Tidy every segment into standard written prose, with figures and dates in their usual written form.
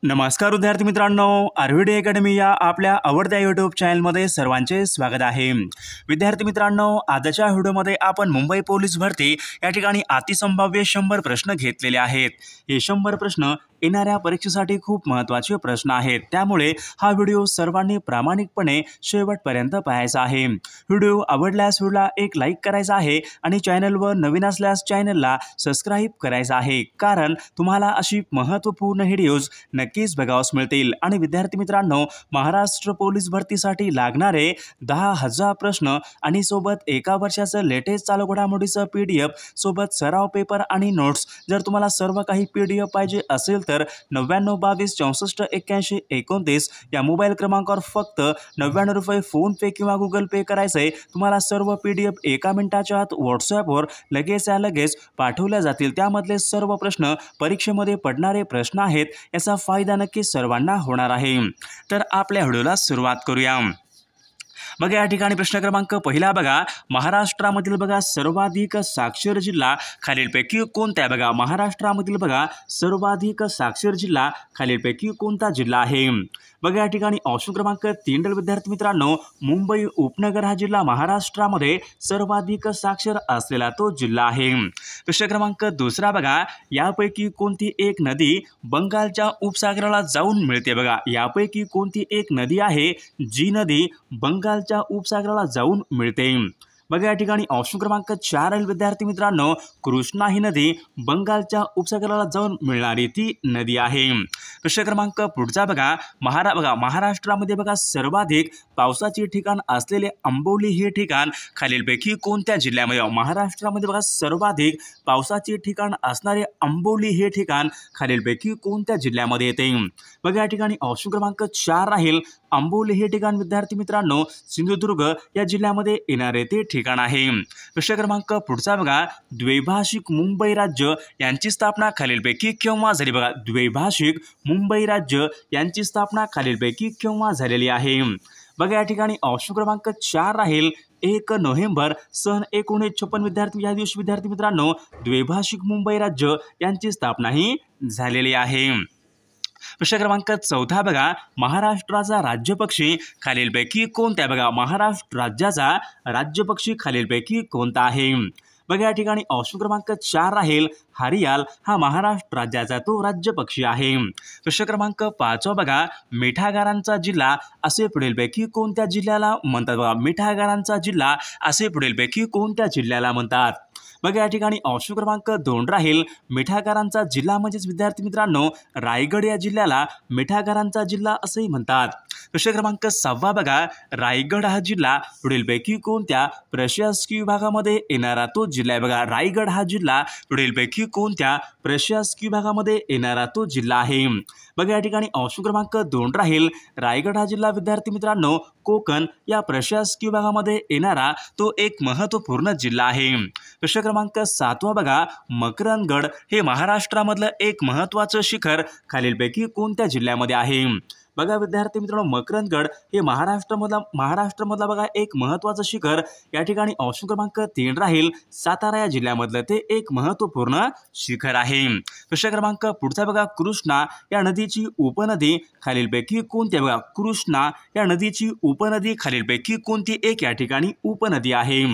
नमस्कार विद्यार्थी मित्रांनो, आरव्हीडी अकॅडमी या आपल्या आवडत्या यूट्यूब चॅनलमध्ये सर्वांचे स्वागत आहे। विद्यार्थी मित्रांनो, आजच्या व्हिडिओमध्ये आपण मुंबई पोलीस भरती या ठिकाणी अतिसंभाव्य 100 प्रश्न घेतलेले आहेत। हे 100 प्रश्न येणाऱ्या परीक्षेसाठी खूप महत्त्वाचे प्रश्न आहेत, त्यामुळे हा व्हिडिओ सर्वांनी प्रामाणिकपणे शेवटपर्यंत पाहायचा आहे। व्हिडिओ आवडल्यास व्हिडिओला एक लाईक करायचा आहे आणि चॅनलवर नवीन असल्यास चॅनलला सबस्क्राइब करायचं आहे, कारण तुम्हाला अशी महत्त्वपूर्ण व्हिडिओज नक्कीच बघावयास मिळतील। आणि विद्यार्थी मित्रांनो, महाराष्ट्र पोलीस भरतीसाठी लागणारे 10,000 प्रश्न आणि सोबत एका वर्षाचं लेटेस्ट चालू घडामोडीचं PDF सोबत सराव पेपर आणि नोट्स, जर तुम्हाला सर्व काही PDF पाहिजे असेल तर 9922 64 81 29 या मोबाईल क्रमांकावर फक्त 99 रुपये फोन पे किंवा गुगल पे करायचे। तुम्हाला सर्व PDF एका मिनिटाच्या आत व्हॉट्सॲपवर लगेच पाठवल्या जातील। त्यामधले सर्व प्रश्न परीक्षेमध्ये पडणारे प्रश्न आहेत, याचा फायदा नक्की सर्वांना होणार आहे। तर आपल्या व्हिडिओला सुरुवात करूया। बघा, या ठिकाणी प्रश्न क्रमांक पहिला बघा, महाराष्ट्रामधील बघा सर्वाधिक साक्षर जिल्हा खालीलपैकी कोणता आहे? बघा, महाराष्ट्रामधील बघा सर्वाधिक साक्षर जिल्हा खालीलपैकी कोणता जिल्हा आहे? बघा, या ठिकाणी ऑप्शन क्रमांक 3 विद्यार्थी मित्रांनो, मुंबई उपनगर हा जिल्हा महाराष्ट्रामध्ये सर्वाधिक साक्षर असलेला तो जिल्हा आहे। प्रश्न क्रमांक 2 बघा, यापैकी कोणती एक नदी बंगालच्या उपसागराला जाऊन मिळते? बघा, यापैकी कोणती एक नदी आहे जी नदी बंगालच्या उपसागराला जाऊन मिळते? बघा, या ठिकाणी ऑप्शन क्रमांक 4 विद्यार्थी मित्रांनो, कृष्णा ही नदी बंगालच्या उपसागराला जाऊन मिळणारी ती नदी आहे। प्रश्न क्रमांक पुढचा बघा, महाराष्ट्रामध्ये बघा सर्वाधिक पावसाचे ठिकाण असलेले आंबोली हे ठिकाण खालीलपैकी कोणत्या जिल्ह्यामध्ये? महाराष्ट्रामध्ये बघा सर्वाधिक पावसाचे ठिकाण असणारे आंबोली हे ठिकाण खालीलपैकी कोणत्या जिल्ह्यामध्ये येते? बघा, या ठिकाणी ऑप्शन क्रमांक 4 राहील आंबोली हे ठिकाण विद्यार्थी मित्रांनो सिंधुदुर्ग या जिल्ह्यामध्ये येणारे ते ठिकाण आहे। प्रश्न क्रमांक पुढचा बघा, द्वैभाषिक मुंबई राज्य यांची स्थापना खालीलपैकी केव्हा झाली? बघा, द्वैभाषिक मुंबई राज्य यांची स्थापना खालीलपैकी केव्हा झालेली आहे? बघा, या ठिकाणी ऑप्शन क्रमांक 4 राहील 1 नोव्हेंबर सन 1956 विद्यार्थी या दिवशी विद्यार्थी मित्रांनो द्वैभाषिक मुंबई राज्य यांची स्थापना ही झालेली आहे। प्रश्न क्रमांक 4 बघा, महाराष्ट्राचा राज्यपक्षी खालीलपैकी कोणता आहे? बघा, महाराष्ट्र राज्याचा राज्यपक्षी खालीलपैकी कोणता आहे? बघा, या ठिकाणी ऑप्शन क्रमांक 4 राहील हरियाल हा महाराष्ट्र राज्याचा तो राज्यपक्षी आहे। प्रश्न क्रमांक 5 बघा, मिठागरांचा जिल्हा असे पुढीलपैकी कोणत्या जिल्ह्याला म्हणतात? बघा, मिठागरांचा जिल्हा असे पुढीलपैकी कोणत्या जिल्ह्याला म्हणतात? बघा, या ठिकाणी ऑप्शन क्रमांक 2 राहील मिठागरांचा जिल्हा म्हणजेच विद्यार्थी मित्रांनो रायगड या जिल्ह्याला मिठागरांचा जिल्हा असेही म्हणतात। प्रश्न क्रमांक 6 बघा, रायगड हा जिल्हा पुढीलपैकी कोणत्या प्रशासकीय विभागामध्ये येणारा तो जिल्हा आहे? बघा, रायगड हा जिल्हा पुढीलपैकी कोणत्या प्रशासकीय विभागामध्ये येणारा तो जिल्हा आहे? बघा, या ठिकाणी ऑप्शन क्रमांक 2 राहील रायगड हा जिल्हा विद्यार्थी मित्रांनो कोकण या प्रशासकीय विभागामध्ये येणारा तो एक महत्त्वपूर्ण जिल्हा आहे। प्रश्न क्रमांक 7 बघा, मकरंदगड हे महाराष्ट्रामधलं एक महत्त्वाचं शिखर खालीलपैकी कोणत्या जिल्ह्यामध्ये आहे? बघा, विद्यार्थी मित्रांनो मकरंदगड हे महाराष्ट्रामधला बघा एक महत्त्वाचं शिखर या ठिकाणी ऑप्शन क्रमांक 3 राहील सातारा या जिल्ह्यामधलं ते एक महत्त्वपूर्ण शिखर आहे। प्रश्न क्रमांक पुढचा बघा, कृष्णा या नदीची उपनदी खालीलपैकी कोणती? बघा, कृष्णा या नदीची उपनदी खालीलपैकी कोणती एक या ठिकाणी उपनदी आहे?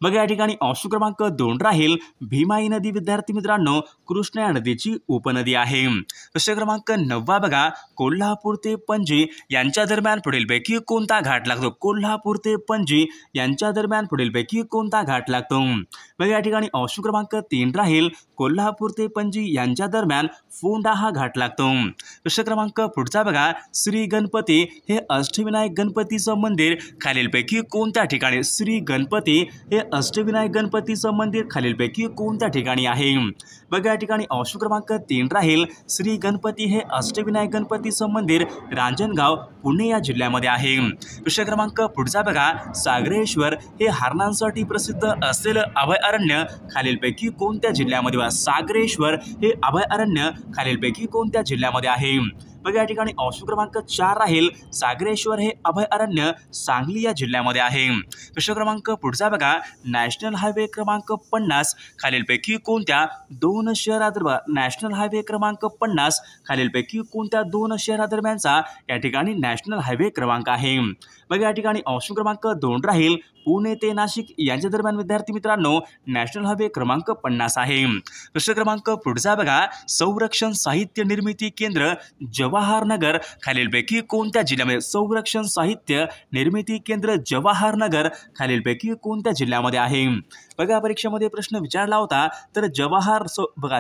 बघा, या ठिकाणी ऑप्शन क्रमांक 2 राहील भीमाई नदी विद्यार्थी मित्रांनो कृष्णा या नदीची उपनदी आहे। प्रश्न क्रमांक 9 बघा, कोल्हापूर ते पणजी यांच्या दरम्यान पुढीलपैकी कोणता घाट लागतो? कोल्हापूर ते पणजी यांच्या दरम्यान पुढीलपैकी कोणता घाट लागतो? बघा, या ठिकाणी ऑप्शन क्रमांक 3 राहील कोल्हापूर ते पणजी यांच्या दरम्यान फोंडा हा घाट लागतो। प्रश्न क्रमांक पुढचा बघा, श्री गणपती हे अष्टविनायक गणपतीचं मंदिर खालीलपैकी कोणत्या ठिकाणी? श्री गणपती हे अष्टविनायक गणपतीचं मंदिर खालीलपैकी कोणत्या ठिकाणी आहे? बघा, या ठिकाणी ऑप्शन क्रमांक 3 राहील श्री गणपती हे अष्टविनायक गणपतीचं मंदिर रांजणगाव पुणे या जिल्ह्यामध्ये आहे। प्रश्न क्रमांक पुढचा बघा, सागरेश्वर हे हरणांसाठी प्रसिद्ध असलेलं अभयारण्य खालीलपैकी कोणत्या जिल्ह्यामध्ये? सागरेश्वर हे अभयारण्य खालीलपैकी कोणत्या जिल्ह्यामध्ये आहे? बघा या ठिकाणी ऑप्शन क्रमांक 4 राहील सागरेश्वर हे अभयारण्य सांगली या जिल्ह्यामध्ये आहे। प्रश्न क्रमांक पुढचा बघा, नॅशनल हायवे क्रमांक 50 खालीलपैकी कोणत्या दोन शहरादरम्यान नॅशनल हायवे क्रमांक 50 खालीलपैकी कोणत्या दोन शहरादरम्यानचा या ठिकाणी नॅशनल हायवे क्रमांक आहे। बघा या ठिकाणी ऑप्शन क्रमांक 2 राहील पुणे ते नाशिक यांच्या दरम्यान विद्यार्थी मित्रांनो नॅशनल हायवे क्रमांक 50 आहे। प्रश्न क्रमांक पुढचा बघा, संरक्षण साहित्य निर्मिती केंद्र जवाहरनगर खालीलपैकी कोणत्या जिल्ह्यामध्ये संरक्षण साहित्य निर्मिती केंद्र जवाहरनगर खालीलपैकी कोणत्या जिल्ह्यामध्ये आहे। बघा परीक्षेमध्ये प्रश्न विचारला होता तर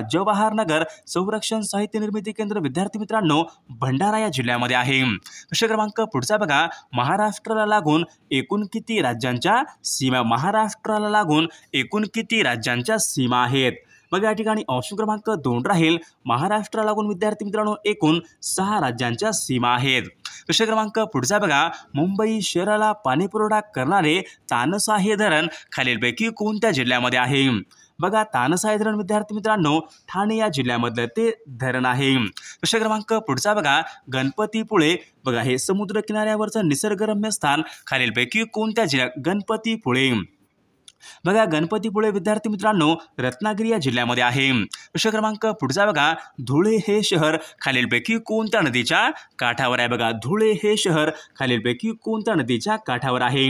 जवाहरनगर संरक्षण साहित्य निर्मिती केंद्र विद्यार्थी मित्रांनो भंडारा या जिल्ह्यामध्ये आहे। प्रश्न क्रमांक पुढचा बघा, महाराष्ट्राला लागून एकूण किती राज्यांच्या सीमा महाराष्ट्राला लागून एकूण किती राज्यांच्या सीमा आहेत। बघा या ठिकाणी ऑप्शन क्रमांक 2 राहील महाराष्ट्राला लागून विद्यार्थी मित्रांनो एकूण 6 राज्यांच्या सीमा आहेत। प्रश्न क्रमांक पुढचा बघा, मुंबई शहराला पाणीपुरवठा करणारे तानसा हे धरण खालीलपैकी कोणत्या जिल्ह्यामध्ये आहे। बघा तानसा हे धरण विद्यार्थी मित्रांनो ठाणे या जिल्ह्यामधलं ते धरण आहे। प्रश्न क्रमांक पुढचा बघा, गणपतीपुळे बघा हे समुद्र किनाऱ्यावरचं निसर्गरम्य स्थान खालीलपैकी कोणत्या जिल्ह्यात गणपतीपुळे बघा गणपतीपुळे विद्यार्थी मित्रांनो रत्नागिरी या जिल्ह्यामध्ये आहे। प्रश्न क्रमांक पुढचा बघा, धुळे हे शहर खालीलपैकी कोणत्या नदीच्या काठावर आहे। बघा धुळे हे शहर खालीलपैकी कोणत्या नदीच्या काठावर आहे।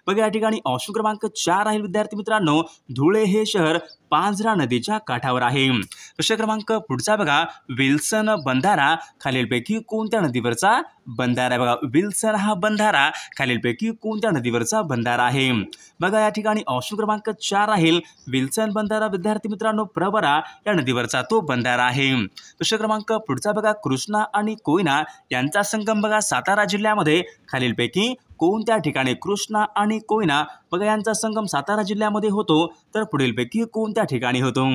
बघा या ठिकाणी ऑप्शन क्रमांक 4 आहे विद्यार्थी मित्रांनो धुळे हे शहर पांझरा नदीच्या काठावर आहे। प्रश्न क्रमांक पुढचा बघा, विल्सन बंधारा खालीलपैकी कोणत्या नदीवरचा बंधारा आहे। बघा विल्सन हा बंधारा खालीलपैकी कोणत्या नदीवरचा बंधारा आहे। बघा या ठिकाणी ऑप्शन क्रमांक 4 राहील विल्सन बंधारा विद्यार्थी मित्रांनो प्रवरा या नदीवरचा तो बंधारा आहे। प्रश्न क्रमांक पुढचा बघा, कृष्णा आणि कोयना यांचा संगम बघा सातारा जिल्ह्यामध्ये खालीलपैकी कोणत्या ठिकाणी कृष्णा आणि कोयना बघा यांचा संगम सातारा जिल्ह्यामध्ये होतो तर पुढीलपैकी कोणत्या ठिकाणी होतो।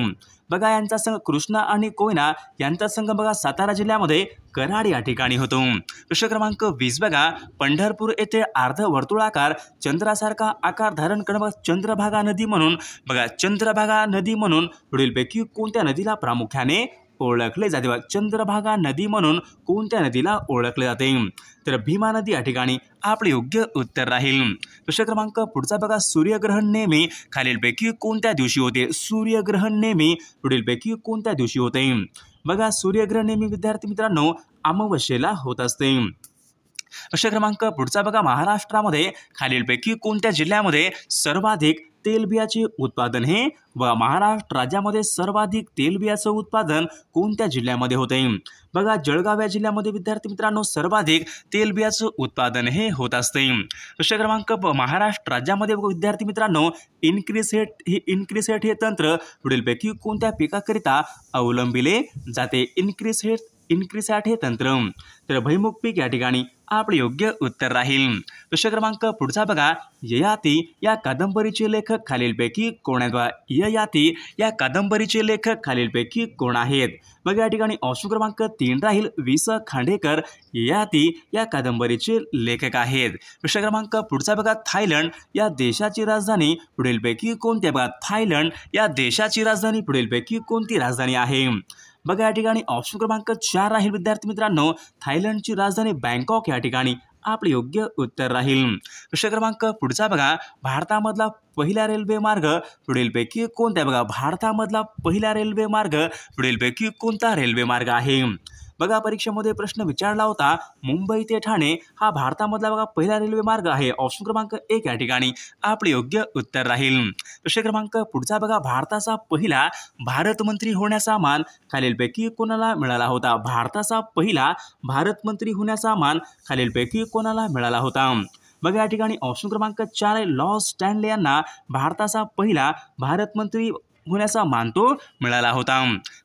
बघा यांचा कृष्णा आणि कोयना यांचा संगम बघा सातारा जिल्ह्यामध्ये कराड या ठिकाणी होतो। प्रश्न क्रमांक 20 बघा, पंढरपूर येथे अर्धवर्तुळाकार चंद्रासारखा आकार धारण करून चंद्रभागा नदी म्हणून बघा चंद्रभागा नदी म्हणून पुढीलपैकी कोणत्या नदीला प्रामुख्याने ओळखले जाते। चंद्रभागा नदी म्हणून कोणत्या नदीला ओळखले जाते तर भीमा नदी या ठिकाणी आपले योग्य उत्तर राहील। प्रश्न क्रमांक पुढचा बघा, सूर्यग्रहण नेहमी खालीलपैकी कोणत्या दिवशी होते। सूर्यग्रहण नेहमी पुढीलपैकी कोणत्या दिवशी होते। बघा सूर्यग्रहण नेहमी विद्यार्थी मित्रांनो अमावस्येला होत असते। प्रश्न क्रमांक पुढचा बघा, महाराष्ट्रामध्ये खालीलपैकी कोणत्या जिल्ह्यामध्ये सर्वाधिक तेलबियाचे उत्पादन हे महाराष्ट्र राज्यामध्ये सर्वाधिक तेलबियाचं उत्पादन कोणत्या जिल्ह्यामध्ये होते। बघा जळगाव या जिल्ह्यामध्ये विद्यार्थी मित्रांनो सर्वाधिक तेलबियाचं उत्पादन हे होत असते। प्रश्न क्रमांक महाराष्ट्र राज्यामध्ये विद्यार्थी मित्रांनो इन्क्रिसेट हे तंत्र पुढीलपैकी कोणत्या पिकाकरिता अवलंबिले जाते। इन्क्रिसॅट हे तंत्र तर भैमुख पीक या ठिकाणी आपले योग्य उत्तर राहील। प्रश्न क्रमांक पुढचा बघा, ययाती या कादंबरीचे लेखक खालीलपैकी कोण आहेत। ययाती या कादंबरीचे लेखक खालीलपैकी कोण आहेत। बघा या ठिकाणी ऑप्शन क्रमांक 3 राहील वि स खांडेकर ययाती या कादंबरीचे लेखक आहेत। प्रश्न क्रमांक पुढचा बघा, थायलंड या देशाची राजधानी पुढीलपैकी कोणती आहे। बघा थायलंड या देशाची राजधानी पुढीलपैकी कोणती राजधानी आहे। बघा या ठिकाणी ऑप्शन क्रमांक 4 राहील विद्यार्थी मित्रांनो थायलंडची राजधानी बँकॉक या ठिकाणी आपले योग्य उत्तर राहील। प्रश्न क्रमांक पुढचा बघा, भारतामधला पहिला रेल्वे मार्ग पुढीलपैकी कोणता आहे। बघा भारतामधला पहिला रेल्वे मार्ग पुढीलपैकी कोणता रेल्वे मार्ग आहे। बघा परीक्षेमध्ये प्रश्न विचारला होता मुंबई ते ठाणे हा भारतामधला बघा पहिला रेल्वे मार्ग आहे। ऑप्शन क्रमांक 1 या ठिकाणी आपले योग्य उत्तर राहील। प्रश्न क्रमांक पुढचा बघा, भारताचा पहिला भारत मंत्री होण्याचा मान खालीलपैकी कोणाला मिळाला होता। भारताचा पहिला भारत मंत्री होण्याचा मान खालीलपैकी कोणाला मिळाला होता। बघा या ठिकाणी ऑप्शन क्रमांक 4 आहे लॉर्ड स्टॅनले यांना भारताचा पहिला भारत मंत्री होण्याचा मान तो मिळाला होता।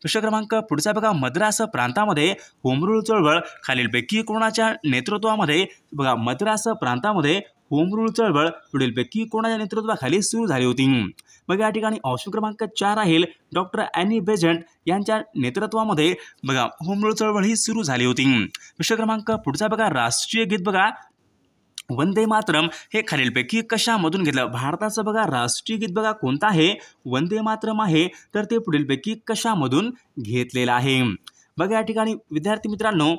प्रश्न क्रमांक पुढचा बघा, मद्रास प्रांतामध्ये होमरूल चळवळ खालीलपैकी कोणाच्या नेतृत्वामध्ये बघा मद्रास प्रांतामध्ये होमरूल चळवळ पुढीलपैकी कोणाच्या नेतृत्वाखाली सुरू झाली होती। बघा या ठिकाणी ऑप्शन क्रमांक 4 राहील डॉक्टर ॲनी बेझंट यांच्या नेतृत्वामध्ये बघा होमरूल चळवळ ही सुरू झाली होती। प्रश्न क्रमांक पुढचा बघा, राष्ट्रीय गीत बघा वंदे मातरम हे खालीलपैकी कशामधून घेतलं। भारताचं बघा राष्ट्रीय गीत बघा कोणतं आहे वंदे मातरम आहे तर ते पुढीलपैकी कशामधून घेतलेलं आहे। बघा या ठिकाणी विद्यार्थी मित्रांनो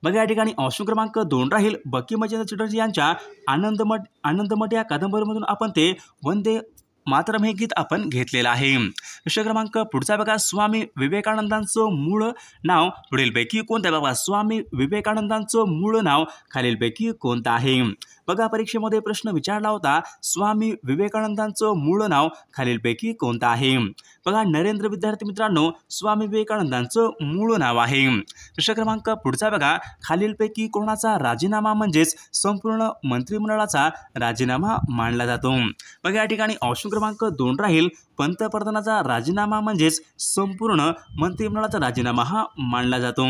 बघा या ठिकाणी ऑप्शन क्रमांक 2 राहील बंकिमचंद्र चटर्जी यांच्या आनंदमठ या कादंबरीमधून आपण ते वंदे मातरम हे गीत आपण घेतलेलं आहे। प्रश्न क्रमांक पुढचा बघा, स्वामी विवेकानंदांचं मूळ नाव पुढीलपैकी कोणतं? बघा स्वामी विवेकानंदांचं मूळ नाव खालीलपैकी कोणतं आहे? बघा परीक्षेमध्ये प्रश्न विचारला होता, स्वामी विवेकानंदांचं मूळ नाव खालीलपैकी कोणतं आहे? बघा नरेंद्र विद्यार्थी मित्रांनो, स्वामी विवेकानंदांचं मूळ नाव आहे। प्रश्न क्रमांक पुढचा बघा, खालीलपैकी कोणाचा राजीनामा म्हणजेच संपूर्ण मंत्रिमंडळाचा राजीनामा मानला जातो? बघा या ठिकाणी ऑप्शन क्रमांक 2 राहील पंतप्रधानाचा राजीनामा म्हणजेच संपूर्ण मंत्रिमंडळाचा राजीनामा हा मानला जातो।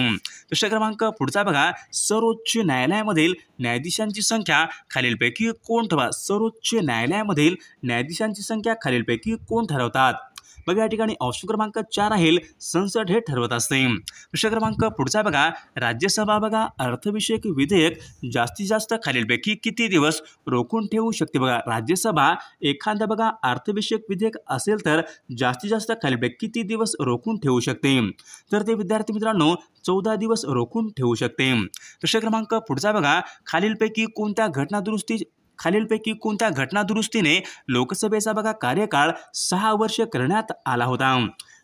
प्रश्न क्रमांक पुढचा बघा, सर्वोच्च न्यायालयामधील न्यायाधीशांची संख्या खालीलपैकी कोण ठरवा? सर्वोच्च न्यायालयामधील न्यायाधीशांची संख्या खालीलपैकी कोण ठरवतात? बघा या ठिकाणी ऑप्शन क्रमांक 4 राहील संसद हे ठरवत असते। प्रश्न क्रमांक पुढचा बघा, राज्यसभा बघा अर्थविषयक विधेयक जास्तीत जास्त खालीलपैकी किती दिवस रोखून ठेवू शकते? बघा राज्यसभा एखादा बघा अर्थविषयक विधेयक असेल तर जास्तीत जास्त खालीलपैकी किती दिवस रोखून ठेवू शकते? तर ते विद्यार्थी मित्रांनो 14 दिवस रोखून ठेवू शकते। प्रश्न क्रमांक पुढचा बघा, खालीलपैकी कोणत्या घटनादुरुस्तीने लोकसभेचा बघा कार्यकाळ 6 वर्ष करण्यात आला होता?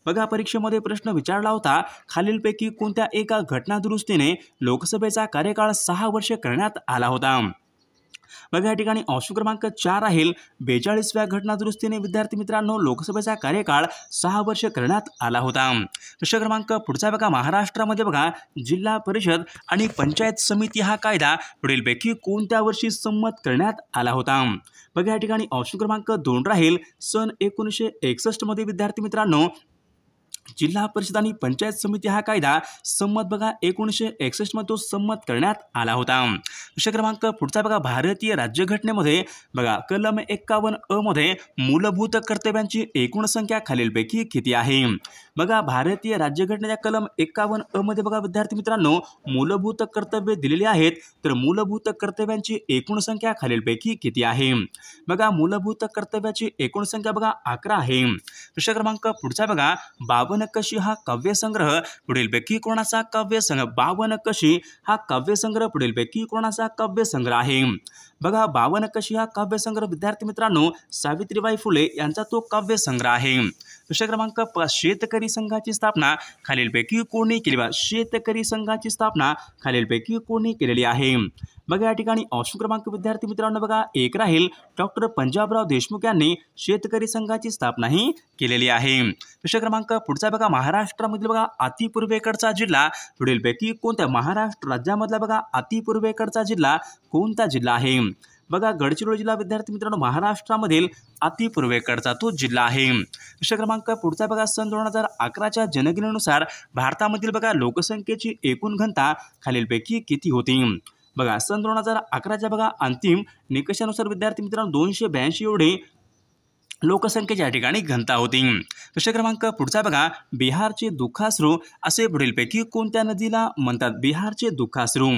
बघा परीक्षेमध्ये प्रश्न विचारला होता, खालीलपैकी कोणत्या एका घटनादुरुस्तीने लोकसभेचा कार्यकाळ 6 वर्ष करण्यात आला होता? बघा या ठिकाणी ऑप्शन क्रमांक 4 राहील 42व्या घटनादुरुस्तीने विद्यार्थी मित्रांनो लोकसभेचा कार्यकाळ 6 वर्ष करण्यात आला होता। प्रश्न क्रमांक पुढचा बघा, महाराष्ट्रामध्ये बघा जिल्हा परिषद आणि पंचायत समिती हा कायदा पुढीलपैकी कोणत्या वर्षी संमत करण्यात आला होता? बघा या ठिकाणी ऑप्शन क्रमांक 2 राहील सन 1961 मध्ये विद्यार्थी मित्रांनो जिल्हा परिषद आणि पंचायत समिती हा कायदा संमत बघा 1961 मध्ये तो संमत करण्यात आला होता। प्रश्न क्रमांक पुढचा बघा, भारतीय राज्यघटनेमध्ये बघा कलम 51 अ मध्ये मूलभूत कर्तव्यांची एकूण संख्या खालीलपैकी किती आहे? बघा भारतीय राज्यघटनेच्या कलम 51 अ मध्ये बघा विद्यार्थी मित्रांनो मूलभूत कर्तव्य दिलेली आहेत, तर मूलभूत कर्तव्यांची एकूण संख्या खालीलपैकी किती आहे? बघा मूलभूत कर्तव्याची एकूण संख्या बघा 11 आहे। प्रश्न क्रमांक पुढचा बघा, 52 कशी हा काव्यसंग्रह पुढीलपैकी कोणाचा काव्यसंग्रह? 52 कशी हा काव्यसंग्रह पुढीलपैकी कोणाचा काव्यसंग्रह आहे? बघा 52 कशी हा काव्यसंग्रह विद्यार्थी मित्रांनो सावित्रीबाई फुले यांचा तो काव्यसंग्रह आहे। प्रश्न क्रमांक 5, शेतकरी संघाची स्थापना खालीलपैकी कोणी केली? शेतकरी संघाची स्थापना खालीलपैकी कोणी केलेली आहे? बघा या ठिकाणी ऑप्शन क्रमांक विद्यार्थी मित्रांनो बघा 1 राहील डॉक्टर पंजाबराव देशमुख यांनी शेतकरी संघाची स्थापना ही केलेली आहे। प्रश्न क्रमांक पुढचा बघा, महाराष्ट्रामधील बघा अतिपूर्वेकडचा जिल्हा पुढीलपैकी कोणत्या? महाराष्ट्र राज्यामधला बघा अतिपूर्वेकडचा जिल्हा कोणता जिल्हा आहे? बघा गडचिरोली जिल्हा विद्यार्थी मित्रांनो महाराष्ट्रामधील अतिपूर्वेकडचा तो जिल्हा आहे। प्रश्न क्रमांक पुढचा बघा, सन 2011च्या जनगणनेनुसार भारतामधील बघा लोकसंख्येची एकूण घनता खालीलपैकी किती होती? बघा सन 2011च्या बघा अंतिम निकषानुसार विद्यार्थी मित्रांनो 282 एवढे लोकसंख्येची या ठिकाणी घनता होती। प्रश्न क्रमांक पुढचा बघा, बिहारचे दुःखाश्रू असे पुढीलपैकी कोणत्या नदीला म्हणतात? बिहारचे दुःखाश्रू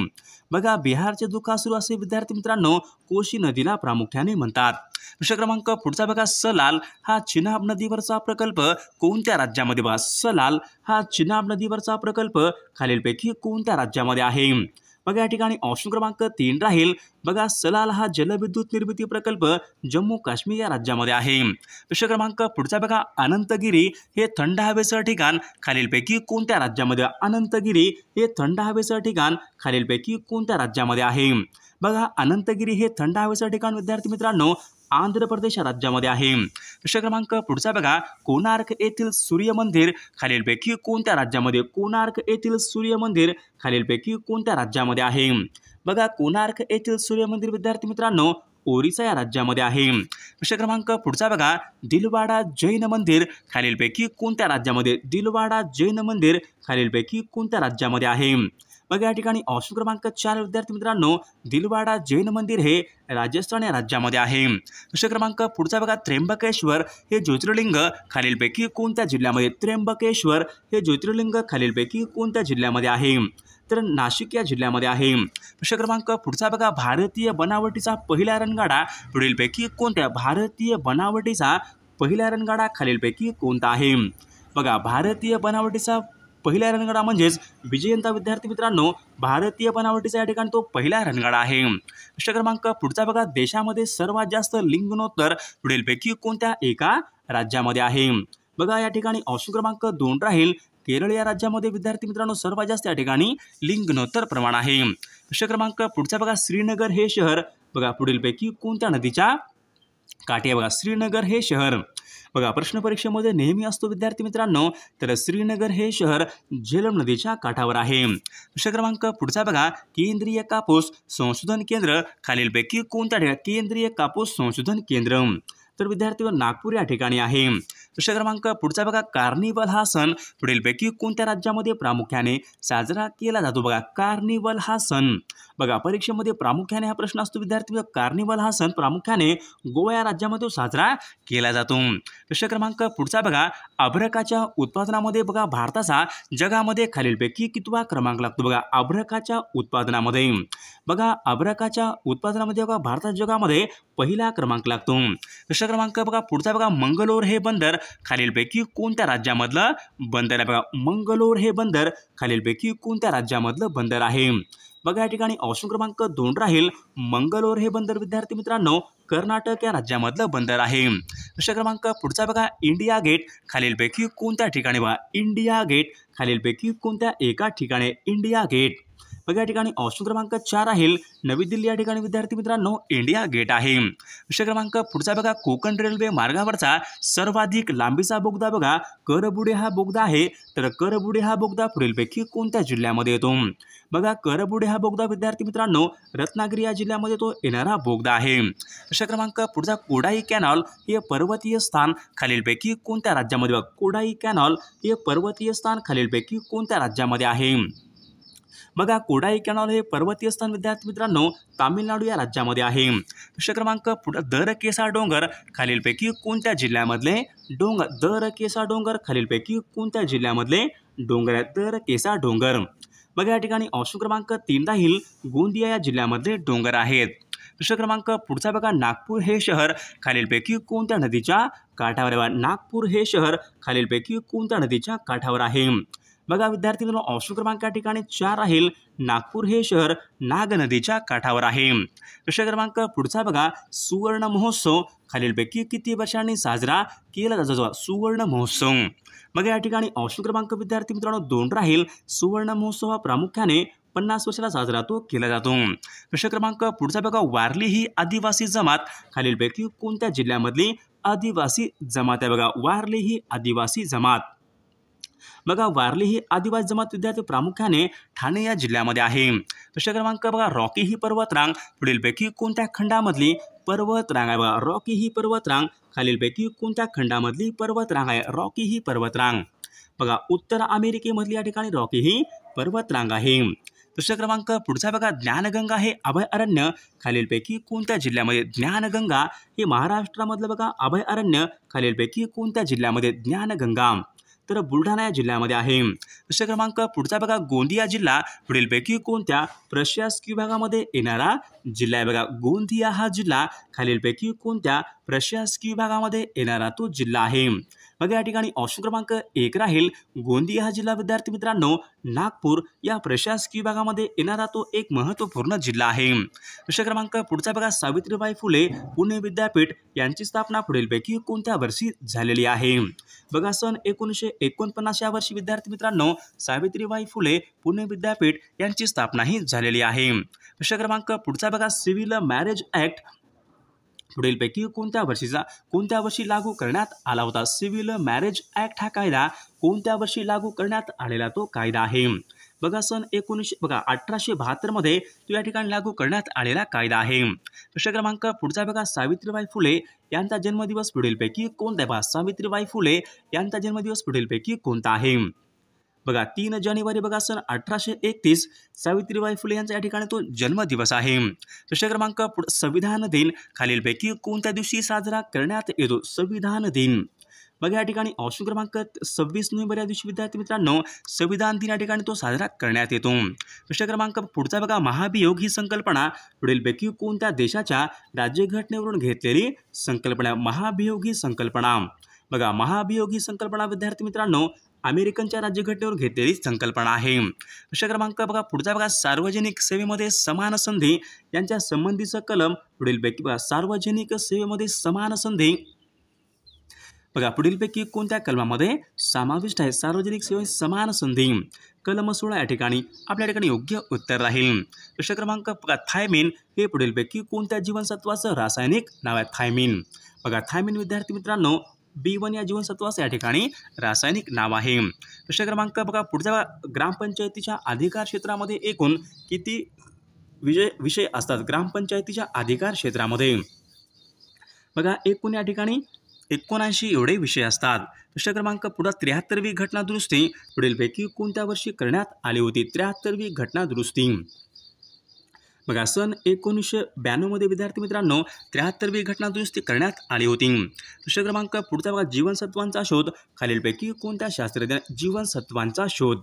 बघा बिहारचे दुःखाश्रू असे विद्यार्थी मित्रांनो कोशी नदीला प्रामुख्याने म्हणतात। प्रश्न क्रमांक पुढचा बघा, सलाल हा चिनाब नदीवरचा प्रकल्प कोणत्या राज्यामध्ये? बघा सलाल हा चिनाब नदीवरचा प्रकल्प खालीलपैकी कोणत्या राज्यामध्ये आहे? बघा या ठिकाणी ऑप्शन क्रमांक 3 राहील बघा सलाल हा जलविद्युत निर्मिती प्रकल्प जम्मू काश्मीर या राज्यामध्ये आहे। प्रश्न क्रमांक पुढचा बघा, अनंतगिरी हे थंड हवेचं ठिकाण खालीलपैकी कोणत्या राज्यामध्ये? अनंतगिरी हे थंड हवेचं ठिकाण खालीलपैकी कोणत्या राज्यामध्ये आहे? बघा अनंतगिरी हे थंड हवेचं ठिकाण विद्यार्थी मित्रांनो आंध्र प्रदेश राज्यामध्ये आहे। प्रश्न क्रमांक पुढचा बघा, कोणार्क येथील सूर्य मंदिर खालीलपैकी कोणत्या राज्यामध्ये? कोणार्क येथील सूर्य मंदिर खालीलपैकी कोणत्या राज्यामध्ये आहे? बघा कोणार्क येथील सूर्य मंदिर विद्यार्थी मित्रांनो ओरिसा या राज्यामध्ये आहे। प्रश्न क्रमांक पुढचा बघा, दिलवाडा जैन मंदिर खालीलपैकी कोणत्या राज्यामध्ये? दिलवाडा जैन मंदिर खालीलपैकी कोणत्या राज्यामध्ये आहे? बघा या ठिकाणी ऑप्शन क्रमांक 4 विद्यार्थी मित्रांनो दिलवाडा जैन मंदिर हे राजस्थान या राज्यामध्ये आहे। प्रश्न क्रमांक पुढचा बघा, त्र्यंबकेश्वर हे ज्योतिर्लिंग खालीलपैकी कोणत्या जिल्ह्यामध्ये? त्र्यंबकेश्वर हे ज्योतिर्लिंग खालीलपैकी कोणत्या जिल्ह्यामध्ये आहे? तर नाशिक या जिल्ह्यामध्ये आहे। प्रश्न क्रमांक पुढचा बघा, भारतीय बनावटीचा पहिला रणगाडा पुढीलपैकी कोणत्या? भारतीय बनावटीचा पहिला रणगाडा खालीलपैकी कोणता आहे? बघा भारतीय बनावटीचा पहिला रणगाडा म्हणजेच विजयंता विद्यार्थी मित्रांनो भारतीय बनावटीचा या ठिकाणी तो पहिला रणगाडा आहे। प्रश्न क्रमांक पुढचा बघा, देशामध्ये सर्वात जास्त लिंग गुणोत्तर पुढीलपैकी कोणत्या एका राज्यामध्ये आहे? बघा या ठिकाणी ऑप्शन क्रमांक 2 राहील केरळ या राज्यामध्ये विद्यार्थी मित्रांनो सर्वात जास्त या ठिकाणी लिंग गुणोत्तर प्रमाण आहे। प्रश्न क्रमांक पुढचा बघा, श्रीनगर हे शहर बघा पुढीलपैकी कोणत्या नदीच्या काठी आहे? बघा श्रीनगर हे शहर बघा प्रश्न परीक्षेमध्ये नेहमी असतो विद्यार्थी मित्रांनो, तर श्रीनगर हे शहर झेलम नदीच्या काठावर आहे। प्रश्न क्रमांक पुढचा बघा, केंद्रीय कापूस संशोधन केंद्र खालीलपैकी कोणत्या ठिकाणी? केंद्रीय कापूस संशोधन केंद्र तर विद्यार्थी नागपूर या ठिकाणी आहे। प्रश्न क्रमांक पुढचा बघा, कार्निवल हा सण पुढीलपैकी कोणत्या राज्यामध्ये प्रामुख्याने साजरा केला जातो? बघा कार्निवल हा सण बघा परीक्षेमध्ये प्रामुख्याने हा प्रश्न असतो विद्यार्थी, कार्निवल हा सण प्रामुख्याने गोवा या राज्यामध्ये साजरा केला जातो। प्रश्न क्रमांक पुढचा बघा, अभ्रकाच्या उत्पादनामध्ये बघा भारताचा जगामध्ये खालीलपैकी कितवा क्रमांक लागतो? बघा अभ्रकाच्या उत्पादनामध्ये बघा बघा भारताच्या जगामध्ये पहिला क्रमांक लागतो। प्रश्न क्रमांक बघा पुढचा बघा, मंगलोर हे बंदर खालीलपैकी कोणत्या राज्यामधलं बंदर आहे? बघा मंगलोर हे बंदर खालीलपैकी कोणत्या राज्यामधलं बंदर आहे? बघा या ठिकाणी ऑप्शन क्रमांक 2 राहील मंगलोर हे बंदर विद्यार्थी मित्रांनो कर्नाटक या राज्यामधलं बंदर आहे। प्रश्न क्रमांक पुढचा बघा, इंडिया गेट खालीलपैकी कोणत्या ठिकाणी? बघा इंडिया गेट खालीलपैकी कोणत्या एका ठिकाणी? इंडिया गेट बघा या ठिकाणी ऑप्शन क्रमांक 4 राहील नवी दिल्ली या ठिकाणी विद्यार्थी मित्रांनो इंडिया गेट आहे। प्रश्न क्रमांक पुढचा बघा, कोकण रेल्वे मार्गावरचा सर्वाधिक लांबीचा बोगदा बघा करबुडे हा बोगदा आहे, तर करबुडे हा बोगदा पुढीलपैकी कोणत्या जिल्ह्यामध्ये येतो? बघा करबुडे हा बोगदा विद्यार्थी मित्रांनो रत्नागिरी या जिल्ह्यामध्ये तो येणारा बोगदा आहे। प्रश्न क्रमांक पुढचा, कोडाई कॅनॉल हे पर्वतीय स्थान खालीलपैकी कोणत्या राज्यामध्ये? बघा कोडाई कॅनॉल हे पर्वतीय स्थान खालीलपैकी कोणत्या राज्यामध्ये आहे? बघा कोडाई कॅनॉल हे पर्वतीय स्थान विद्यार्थी मित्रांनो तामिळनाडू या राज्यामध्ये आहे। प्रश्न क्रमांक पुढे, दरकेसा डोंगर खालीलपैकी कोणत्या जिल्ह्यामधले डोंगर? दरकेसा डोंगर खालीलपैकी कोणत्या जिल्ह्यामधले डोंगर आहे? दरकेसा डोंगर बघा या ठिकाणी ऑप्शन क्रमांक 3 राहील गोंदिया या जिल्ह्यामधले डोंगर आहेत। प्रश्न क्रमांक पुढचा बघा, नागपूर हे शहर खालीलपैकी कोणत्या नदीच्या काठावर आहे? नागपूर हे शहर खालीलपैकी कोणत्या नदीच्या काठावर आहे? बघा विद्यार्थी मित्रांनो ऑप्शन क्रमांक या ठिकाणी 4 राहील नागपूर हे शहर नाग नदीच्या काठावर आहे। प्रश्न क्रमांक पुढचा बघा, सुवर्ण महोत्सव खालीलपैकी किती वर्षांनी साजरा केला जातो? सुवर्ण महोत्सव बघा या ठिकाणी ऑप्शन क्रमांक विद्यार्थी मित्रांनो 2 राहील सुवर्ण महोत्सव हा प्रामुख्याने 50 वर्षाला साजरा तो केला जातो। प्रश्न क्रमांक पुढचा बघा, वारली ही आदिवासी जमात खालीलपैकी कोणत्या जिल्ह्यामधली आदिवासी जमात आहे? बघा वारली ही आदिवासी जमात बघा वारली ही आदिवासी जमात विद्यार्थी प्रामुख्याने ठाणे या जिल्ह्यामध्ये आहे। प्रश्न क्रमांक बघा, रॉकी ही पर्वतरांग पुढीलपैकी कोणत्या खंडामधली पर्वतरांग आहे? बघा रॉकी ही पर्वतरांग खालीलपैकी कोणत्या खंडामधली पर्वतरांग आहे? रॉकी ही पर्वतरांग बघा उत्तर अमेरिकेमधली या ठिकाणी रॉकी ही पर्वतरांग आहे। प्रश्न क्रमांक पुढचा बघा, ज्ञानगंगा हे अभयारण्य खालीलपैकी कोणत्या जिल्ह्यामध्ये? ज्ञानगंगा हे महाराष्ट्रामधलं बघा अभयारण्य खालीलपैकी कोणत्या जिल्ह्यामध्ये? ज्ञानगंगा तर बुलढाणा या जिल्ह्यामध्ये आहे। प्रश्न क्रमांक पुढचा बघा, गोंदिया जिल्हा पुढीलपैकी कोणत्या प्रशासकीय विभागामध्ये येणारा जिल्हा आहे? बघा गोंदिया हा जिल्हा खालीलपैकी कोणत्या प्रशासकीय विभागामध्ये येणारा तो जिल्हा आहे? बघा या ठिकाणी ऑप्शन क्रमांक 1 राहील गोंदिया हा जिल्हा विद्यार्थी मित्रांनो नागपूर या प्रशासकीय विभागामध्ये येणारा तो एक महत्त्वपूर्ण जिल्हा आहे। प्रश्न क्रमांक पुढचा बघा, सावित्रीबाई फुले पुणे विद्यापीठ यांची स्थापना पुढीलपैकी कोणत्या वर्षी झालेली आहे? बघा सन 1949 या वर्षी विद्यार्थी मित्रांनो सावित्रीबाई फुले पुणे विद्यापीठ यांची स्थापना ही झालेली आहे। प्रश्न क्रमांक पुढचा बघा, सिव्हिल मॅरेज ॲक्ट पुढीलपैकी कोणत्या वर्षी लागू करण्यात आला होता? सिव्हिल मॅरेज ॲक्ट हा कायदा कोणत्या वर्षी लागू करण्यात आलेला तो कायदा आहे? बघा सन 1872 मध्ये तो या ठिकाणी लागू करण्यात आलेला कायदा आहे। प्रश्न क्रमांक पुढचा बघा, सावित्रीबाई फुले यांचा जन्मदिवस पुढीलपैकी कोणता आहे? सावित्रीबाई फुले यांचा जन्मदिवस पुढीलपैकी कोणता आहे? बघा 3 जानेवारी बघा सन 1831 सावित्रीबाई फुले यांचा या ठिकाणी तो जन्मदिवस आहे। प्रश्न क्रमांक संविधान दिन खालीलपैकी कोणत्या दिवशी साजरा करण्यात येतो? संविधान दिन बघा या ठिकाणी ऑप्शन क्रमांक 26 नोव्हेंबर या दिवशी विद्यार्थी मित्रांनो संविधान दिन या ठिकाणी तो साजरा करण्यात येतो। प्रश्न क्रमांक पुढचा बघा, महाभियोग ही संकल्पना पुढीलपैकी कोणत्या देशाच्या राज्यघटनेवरून घेतलेली संकल्पना? महाभियोग ही संकल्पना बघा महाभियोग ही संकल्पना विद्यार्थी मित्रांनो अमेरिकनच्या राज्यघटनेवर घेतलेली संकल्पना आहे। प्रश्न क्रमांक बघा पुढचा बघा सार्वजनिक सेवेमध्ये समान संधी यांच्या संबंधीचं कलम पुढीलपैकी बघा सार्वजनिक सेवेमध्ये समान संधी बघा पुढीलपैकी कोणत्या कलमामध्ये समाविष्ट आहे सार्वजनिक सेवेत समान संधी कलम 16 या ठिकाणी आपल्या ठिकाणी योग्य उत्तर राहील। प्रश्न क्रमांक बघा थायमिन हे पुढीलपैकी कोणत्या जीवनसत्वाचं रासायनिक नाव आहे थायमिन बघा थायमिन विद्यार्थी मित्रांनो B1 या जीवनसत्वाचं या ठिकाणी रासायनिक नाव आहे। प्रश्न क्रमांक बघा पुढचा ग्रामपंचायतीच्या अधिकार क्षेत्रामध्ये एकूण किती विषय असतात ग्रामपंचायतीच्या अधिकार क्षेत्रामध्ये बघा एकूण या ठिकाणी 79 एवढे विषय असतात। प्रश्न क्रमांक पुढे 73वी घटना दुरुस्ती पुढीलपैकी कोणत्या वर्षी करण्यात आली होती 73वी घटना दुरुस्ती बघा सन 1992 मध्ये विद्यार्थी मित्रांनो 73वी घटना दुरुस्ती करण्यात आली होती। प्रश्न क्रमांक पुढचा बघा जीवनसत्वांचा शोध खालीलपैकी कोणत्या शास्त्रज्ञ जीवनसत्वांचा शोध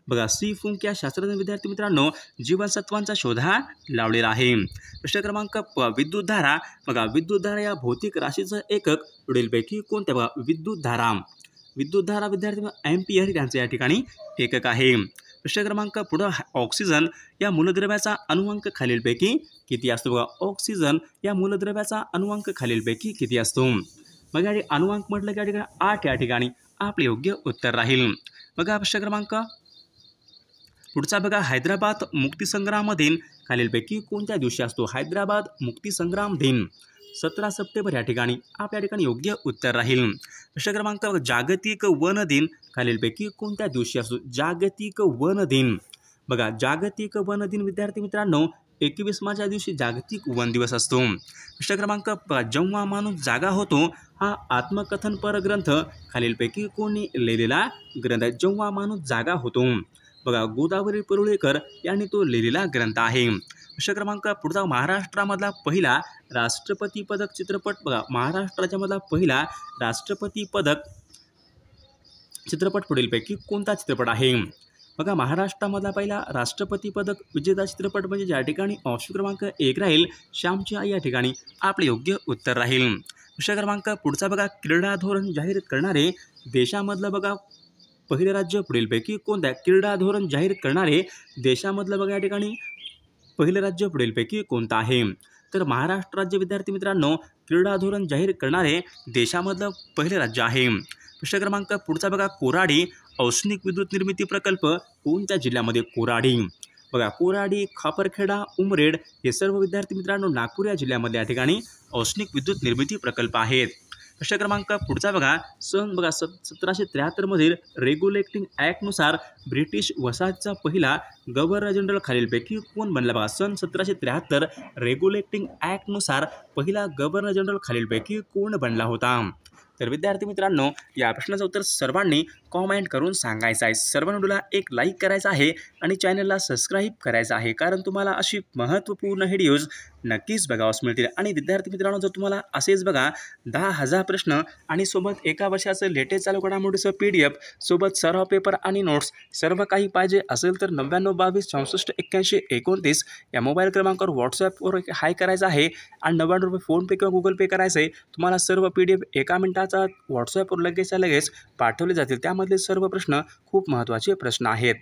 बघा सी फुंक या शास्त्रज्ञ विद्यार्थी मित्रांनो जीवनसत्वांचा शोध हा लावलेला आहे। प्रश्न क्रमांक विद्युतधारा बघा विद्युतधारा या भौतिक राशीचं एकक पुढीलपैकी कोणत्या बघा विद्युतधारा विद्यार्थी एम्पियर यांचे या ठिकाणी एकक आहे। प्रश्न क्रमांक पुढे ऑक्सिजन या मूलद्रव्याचा अणुअंक खालीलपैकी किती असतो बघा ऑक्सिजन या मूलद्रव्याचा अणुअंक खालीलपैकी किती असतो मग या अणुअंक म्हटलं की या ठिकाणी 8 या ठिकाणी आपले योग्य उत्तर राहील। बघा प्रश्न क्रमांक पुढचा बघा हैदराबाद मुक्तीसंग्राम दिन खालीलपैकी कोणत्या दिवशी असतो हैदराबाद मुक्तीसंग्राम दिन 17 सप्टेंबर या ठिकाणी आपल्या ठिकाणी योग्य उत्तर राहील। प्रश्न क्रमांक जागतिक वन दिन खालीलपैकी कोणत्या दिवशी असतो जागतिक वन दिन बघा जागतिक वन दिन विद्यार्थी मित्रांनो 21 मार्च या दिवशी जागतिक वन दिवस असतो। प्रश्न क्रमांक जेव्हा माणूस जागा होतो हा आत्मकथनपर ग्रंथ खालीलपैकी कोणी लिहिलेला ग्रंथ आहे जेव्हा माणूस जागा होतो बघा गोदावरी परुळेकर यांनी तो लिहिलेला ग्रंथ आहे। प्रश्न क्रमांक पुढचा महाराष्ट्रामधला पहिला राष्ट्रपती पदक चित्रपट बघा महाराष्ट्राच्या मधला पहिला राष्ट्रपती पदक चित्रपट पुढीलपैकी कोणता चित्रपट आहे बघा महाराष्ट्रामधला पहिला राष्ट्रपती पदक विजेता चित्रपट म्हणजे ज्या ठिकाणी ऑप्शन क्रमांक 1 राहील श्यामची आई या ठिकाणी आपले योग्य उत्तर राहील। प्रश्न क्रमांक पुढचा बघा क्रीडा धोरण जाहीर करणारे देशामधलं बघा पहिले राज्य पुढीलपैकी कोणत्या क्रीडा धोरण जाहीर करणारे देशामधलं बघा या ठिकाणी पहिले राज्य पुढीलपैकी कोणतं आहे तर महाराष्ट्र राज्य विद्यार्थी मित्रांनो क्रीडा धोरण जाहीर करणारे देशामधलं पहिले राज्य आहे। प्रश्न क्रमांक पुढचा बघा कोराडी औष्णिक विद्युत निर्मिती प्रकल्प कोणत्या जिल्ह्यामध्ये कोराडी बघा कोराडी खापरखेडा उमरेड हे सर्व विद्यार्थी मित्रांनो नागपूर या जिल्ह्यामध्ये या ठिकाणी औष्णिक विद्युत निर्मिती प्रकल्प आहेत। प्रश्न क्रमांक पुढचा बघा सन बघा 1773 मधील रेग्युलेटिंग ॲक्टनुसार ब्रिटिश वसाहतीचा पहिला गव्हर्नर जनरल खालीलपैकी कोण बनला बघा सन 1773 रेग्युलेटिंग ॲक्टनुसार पहिला गव्हर्नर जनरल खालीलपैकी कोण बनला होता तर विद्यार्थी मित्रांनो या प्रश्नाचं उत्तर सर्वांनी कॉमेंट करून सांगायचं आहे। सर्व व्हिडिओला एक लाईक करायचा आहे आणि चॅनलला सबस्क्राईब करायचं आहे कारण तुम्हाला अशी महत्त्वपूर्ण व्हिडिओज नक्कीच बघावयास मिळतील। आणि विद्यार्थी मित्रांनो जर तुम्हाला असेच बघा 10,000 प्रश्न आणि सोबत एका वर्षाचं लेटेस्ट चालू घडामोडीचं PDF सोबत सराव पेपर आणि नोट्स सर्व काही पाहिजे असेल तर 9922 64 81 29 या मोबाईल क्रमांकावर व्हॉट्सॲपवर हाय करायचं आहे आणि 99 रुपये फोनपे किंवा गुगल पे करायचं आहे। तुम्हाला सर्व PDF एका मिनिटाचा व्हॉट्सॲपवर लगेच पाठवले जातील। त्यामधले सर्व प्रश्न खूप महत्त्वाचे प्रश्न आहेत।